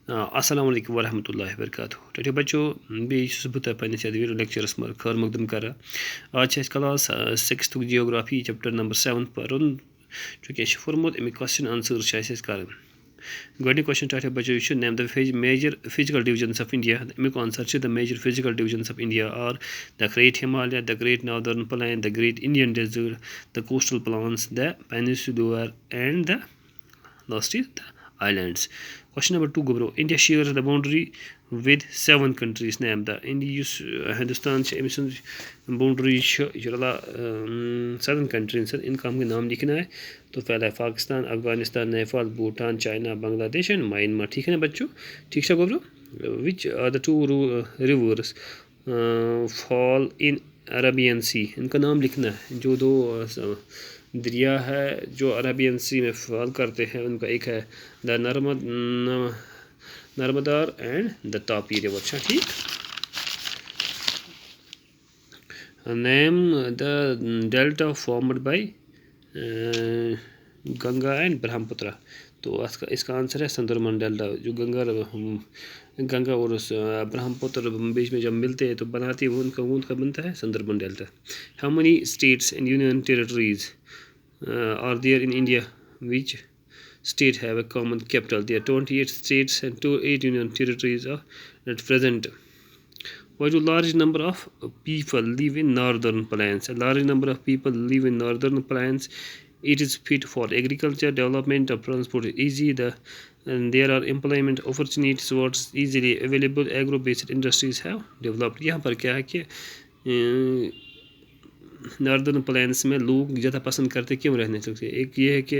अस्सलाम वालेकुम वरहमतुल्लाहि वबरकातुहू। तो बच्चों बह पे वीडियो लेक्चरस खैर मकदम कर आज class 6th geography chapter number 7 पर्न चूँकि फोरमुत अमिक क्वेश्चन आंसर्स कर गोडनिक क्वेश्चन टाइट बच्चों यह name the major physical divisions of India अमिक answer the major physical divisions of India are the great Himalaya the great northern plain the great Indian desert the coastal plains the peninsular and the last is the islands. Question number 2 go bro. India shares the boundary with 7 countries. Name the India Hindustan emission boundary रला 7 countries इनका हमको नाम लिखना है। तो पहला है Pakistan, Afghanistan, Nepal, Bhutan, China, Bangladesh and Myanmar. ठीक है ना बच्चों, ठीक है bro. Which are the 2 rivers fall in Arabian Sea, इनका नाम लिखना है। जो 2 दरिया है जो अरेबियन सी में फॉल करते हैं उनका एक है the Narmada and the Tapi river. अच्छा ठीक। Name the delta formed by Ganga and Brahmaputra. तो इसका आंसर है सुंदरबन डेल्टा। जो गंगा और ब्रह्मपुत्र बीच में जब मिलते हैं तो बनाती है वो उनका बनता है Sundarban delta. How many states and union territories are there in India? Which state have a common capital? There are 28 states and 8 union territories are at present. Why do large number of people live in northern plains? A large number of people live in northern plains. It is fit for agriculture, development of transport is easy. And there are employment opportunities towards easily available agro-based industries have developed. यहाँ पर क्या है कि northern plains में लोग ज़्यादा पसंद करते क्यों रहने सकते। एक ये है कि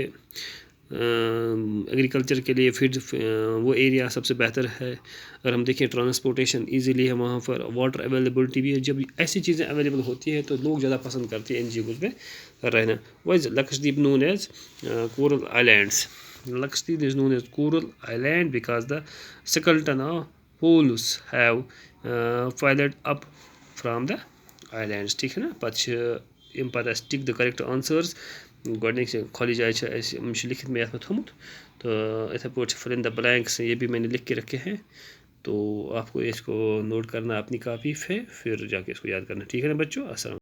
एग्रीकल्चर के लिए फिर वो एरिया सबसे बेहतर है। अगर हम देखें ट्रांसपोर्टेशन इजीली है वहाँ पर, वाटर अवेलेबिलिटी भी है। जब ऐसी चीज़ें अवेलेबल होती है तो लोग ज़्यादा पसंद करते हैं इन जगहों पे रहना। Why is Lakshadweep known as coral islands. Lakshadweep is known as coral island because the skeleton of poles have piled up from the islands. ठीक है ना। पत टिक द करेक्ट आंसर्स गोडनिक खाली जाए लिखित में थोमुत। तो इथे पे फिल इन द ब्लैंक्स ये भी मैंने लिख के रखे हैं। तो आपको इसको नोट करना अपनी कॉपी पे, फिर जाके इसको याद करना। ठीक है ना बच्चों। अस्सलाम।